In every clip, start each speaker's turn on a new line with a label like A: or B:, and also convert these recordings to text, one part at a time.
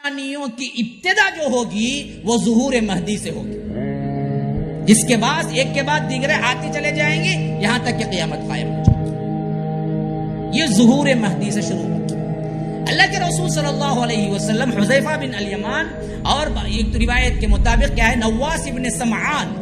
A: نشانیوں کی ابتدا جو ہوگی وہ ظہور مہدی سے ہوگی، جس کے بعد ایک کے بعد دیگرے آتے چلے جائیں گے یہاں تک کہ قیامت قائم ہو جائے گی۔ یہ ظہور مہدی سے شروع ہوگی۔ اللہ کے رسول صلی اللہ علیہ وسلم حذیفہ بن الیمان اور ایک روایت کے مطابق کیا ہے نواس بن سمعان،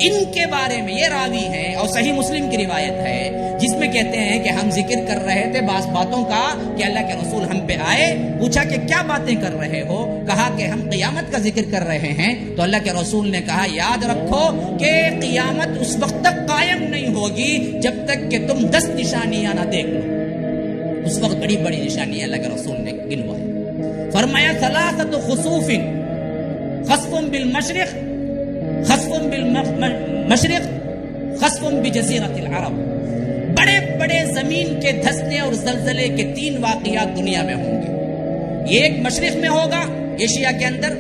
A: ان کے بارے میں یہ راوی ہے اور صحیح مسلم کی روایت ہے جس میں کہتے ہیں کہ ہم ذکر کر رہے تھے بعض باتوں کا کہ اللہ کے رسول ہم پہ آئے، پوچھا کہ کیا باتیں کر رہے ہو، کہا کہ ہم قیامت کا ذکر کر رہے ہیں۔ تو اللہ کے رسول نے کہا یاد رکھو کہ قیامت اس وقت تک قائم نہیں ہوگی جب تک کہ تم 10 نشانیاں نہ دیکھ لو۔ اس وقت بڑی بڑی نشانیاں اللہ کے رسول نے گنوائی، فرمایا ثلاثۃ خسوف، خسف بالمشرق، خسف بالمشرق، خسف بجزیرۃ العرب، بڑے بڑے زمین کے دھسنے اور زلزلے کے 3 واقعات دنیا میں ہوں گے۔ یہ ایک مشرق میں ہوگا ایشیا کے اندر،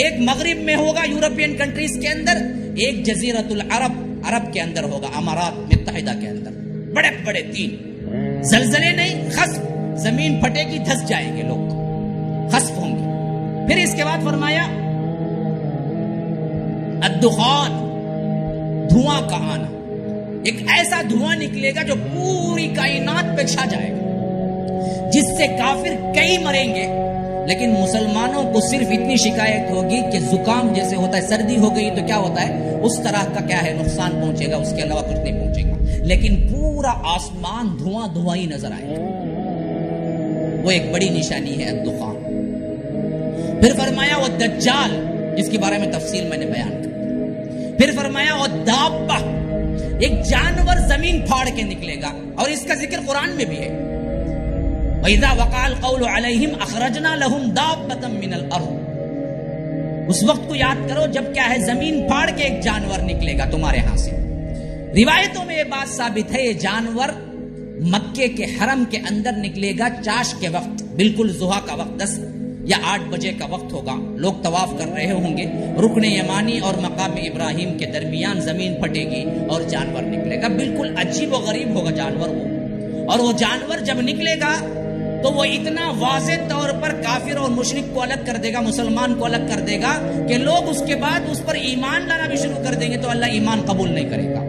A: ایک مغرب میں ہوگا یورپین کنٹریز کے اندر، ایک جزیرۃ العرب عرب کے اندر ہوگا، امارات متحدہ کے اندر۔ بڑے بڑے 3 زلزلے نہیں، خسف، زمین پھٹے گی، دھس جائیں گے لوگ، خسف ہوں گے۔ پھر اس کے بعد فرمایا الدخان، دھواں کا آنا، ایک ایسا دھواں نکلے گا جو پوری کائنات پہ چھا جائے گا، جس سے کافر کئی مریں گے، لیکن مسلمانوں کو صرف اتنی شکایت ہوگی کہ زکام جیسے ہوتا ہے، سردی ہو گئی تو کیا ہوتا ہے، اس طرح کا کیا ہے نقصان پہنچے گا، اس کے علاوہ کچھ نہیں پہنچے گا، لیکن پورا آسمان دھواں دھواں ہی نظر آئے گا۔ وہ ایک بڑی نشانی ہے الدخان۔ پھر فرمایا وہ دجال، جس کے بارے میں تفصیل میں نے بیان کی۔ پھر فرمایا وہ دابہ، ایک جانور زمین پھاڑ کے نکلے گا، اور اس کا ذکر قرآن میں بھی ہے، وَإِذَا وَقَعَ الْقَوْلُ عَلَيْهِمْ أَخْرَجْنَا لَهُمْ دَابَّةً مِّنَ الْأَرْضِ۔ اس وقت کو یاد کرو جب کیا ہے زمین پھاڑ کے ایک جانور نکلے گا تمہارے ہاں سے۔ روایتوں میں یہ بات ثابت ہے، یہ جانور مکے کے حرم کے اندر نکلے گا چاش کے وقت، بالکل ضحیٰ کا وقت، 10 یا 8 بجے کا وقت ہوگا، لوگ طواف کر رہے ہوں گے، رکن یمانی اور مقام ابراہیم کے درمیان زمین پھٹے گی اور جانور نکلے گا، بالکل عجیب و غریب ہوگا جانور وہ۔ اور وہ جانور جب نکلے گا تو وہ اتنا واضح طور پر کافر اور مشرک کو الگ کر دے گا، مسلمان کو الگ کر دے گا کہ لوگ اس کے بعد اس پر ایمان لانا بھی شروع کر دیں گے تو اللہ ایمان قبول نہیں کرے گا۔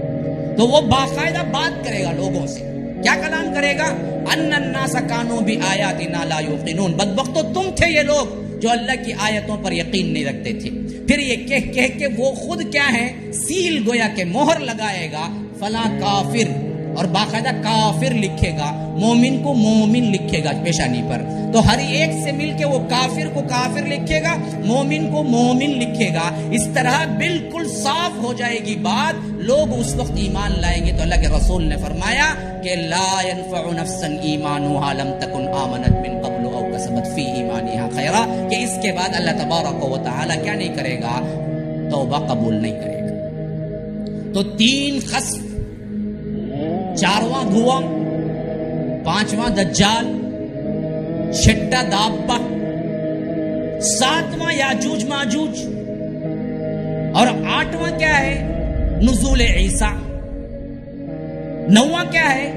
A: تو وہ باقاعدہ بات کرے گا لوگوں سے، کیا کلام کرے گا، ان الناس کانوا بآیاتنا لا یوقنون، بدبختو تم تھے یہ لوگ جو اللہ کی آیتوں پر یقین نہیں رکھتے تھے۔ پھر یہ کہہ کے وہ خود کیا ہے سیل گویا کہ مہر لگائے گا فلاں کافر، اور باقاعدہ کافر لکھے گا، مومن کو مومن لکھے گا پیشانی پر، تو ہر ایک سے مل کے وہ کافر کو کافر لکھے گا، مومن کو مومن لکھے گا، اس طرح بالکل صاف ہو جائے گی بات، لوگ اس وقت ایمان لائیں گے۔ تو اللہ کے رسول نے فرمایا کہ لا ينفع نفسا ایمانها لم تکن آمنت من قبل او کسبت فی ایمانها خیرا، کہ اس کے بعد اللہ تبارک و تعالی کیا نہیں کرے گا، توبہ قبول نہیں کرے گا۔ تو 3 خسف، 4واں دھواں، 5واں دجال، 6واں دابہ، 7واں یاجوج ماجوج، اور 8واں کیا ہے نزول عیسیٰ، 9واں کیا ہے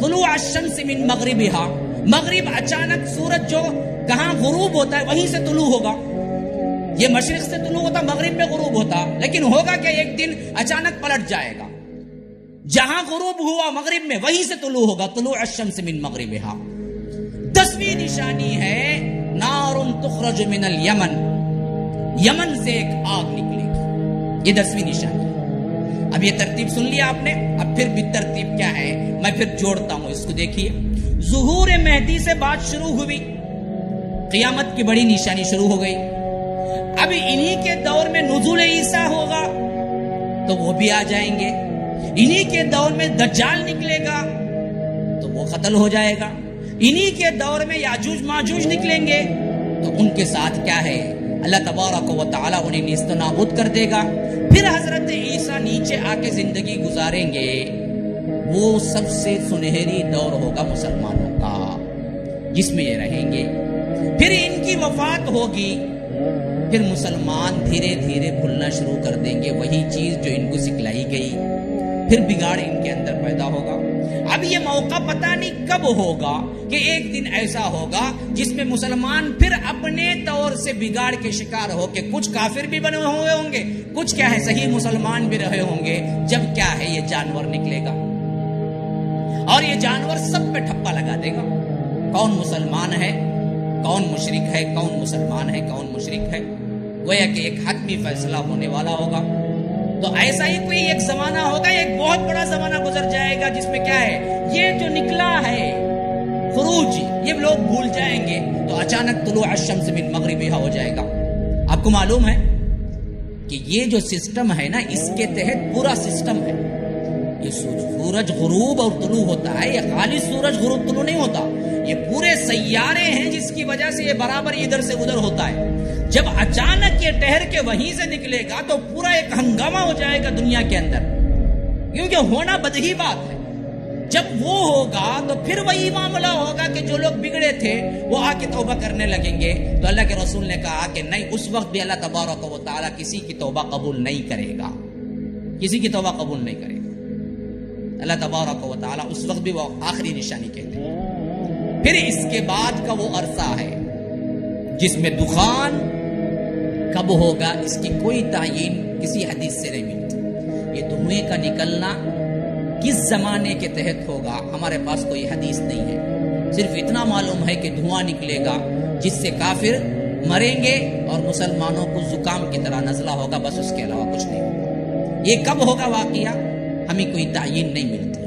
A: طلوع الشمس من مغربها، مغرب اچانک سورج جو کہاں غروب ہوتا ہے وہیں سے طلوع ہوگا، یہ مشرق سے طلوع ہوتا مغرب میں غروب ہوتا، لیکن ہوگا کہ ایک دن اچانک پلٹ جائے گا، جہاں غروب ہوا مغرب میں وہیں سے طلوع ہوگا، طلوع الشمس من مغربها۔ 10ویں نشانی ہے نار تخرج من الیمن، یمن سے ایک آگ نکلے گی، یہ 10ویں نشانی۔ اب یہ ترتیب سن لیا آپ نے، اب پھر بھی ترتیب کیا ہے میں پھر جوڑتا ہوں اس کو، دیکھیے ظہور مہدی سے بات شروع ہوئی، قیامت کی بڑی نشانی شروع ہو گئی، اب انہی کے دور میں نزول عیسیٰ ہوگا تو وہ بھی آ جائیں گے، انہی کے دور میں دجال نکلے گا تو وہ قتل ہو جائے گا، انہی کے دور میں یاجوج ماجوج نکلیں گے تو ان کے ساتھ کیا ہے اللہ تبارک و تعالی انہیں نیست و نابود کر دے گا۔ پھر حضرت عیسیٰ نیچے آ کے زندگی گزاریں گے، وہ سب سے سنہری دور ہوگا مسلمانوں کا جس میں یہ رہیں گے، پھر ان کی وفات ہوگی، پھر مسلمان دھیرے دھیرے بھولنا شروع کر دیں گے وہی چیز جو ان کو سکھلائی گئی، پھر بگاڑ ان کے اندر پیدا ہوگا۔ اب یہ موقع پتہ نہیں کب ہوگا کہ ایک دن ایسا ہوگا جس میں مسلمان پھر اپنے طور سے بگاڑ کے شکار ہو کہ کچھ کافر بھی بنے ہوئے ہوں گے، کچھ کیا ہے صحیح مسلمان بھی رہے ہوں گے، جب کیا ہے یہ جانور نکلے گا اور یہ جانور سب پہ ٹھپا لگا دے گا، کون مسلمان ہے کون مشرک ہے، کون مسلمان ہے کون مشرک ہے، گویا کہ ایک حتمی فیصلہ ہونے والا ہوگا۔ تو ایسا ہی کوئی ایک زمانہ ہوگا، ایک بہت بڑا زمانہ گزر جائے گا جس میں کیا ہے یہ جو نکلا ہے خروج یہ لوگ بھول جائیں گے، تو اچانک طلوع الشمس من مغربها ہو جائے گا۔ آپ کو معلوم ہے کہ یہ جو سسٹم ہے نا، اس کے تحت پورا سسٹم ہے، یہ سورج غروب اور طلوع ہوتا ہے، یہ خالی سورج غروب طلوع نہیں ہوتا، یہ پورے سیارے ہیں جس کی وجہ سے یہ برابر ادھر سے ادھر ہوتا ہے۔ جب اچانک یہ ٹہر کے وہیں سے نکلے گا تو پورا ایک ہنگامہ ہو جائے گا دنیا کے اندر، کیونکہ ہونا بدہی بات ہے۔ جب وہ ہوگا تو پھر وہی معاملہ ہوگا کہ جو لوگ بگڑے تھے وہ آ کے توبہ کرنے لگیں گے، تو اللہ کے رسول نے کہا کہ نہیں، اس وقت بھی اللہ تبارک و تعالیٰ کسی کی توبہ قبول نہیں کرے گا، کسی کی توبہ قبول نہیں کرے گا۔ اللہ تبارک و تعالیٰ اس وقت بھی وہ آخری نشانی کہتے ہیں۔ پھر اس کے بعد کا وہ عرصہ ہے جس میں دخان کب ہوگا اس کی کوئی تعین کسی حدیث سے نہیں ملتی۔ یہ دھوئیں کا نکلنا کس زمانے کے تحت ہوگا ہمارے پاس کوئی حدیث نہیں ہے، صرف اتنا معلوم ہے کہ دھواں نکلے گا جس سے کافر مریں گے اور مسلمانوں کو زکام کی طرح نزلہ ہوگا، بس اس کے علاوہ کچھ نہیں ہوگا۔ یہ کب ہوگا واقعہ ہمیں کوئی تعین نہیں ملتی۔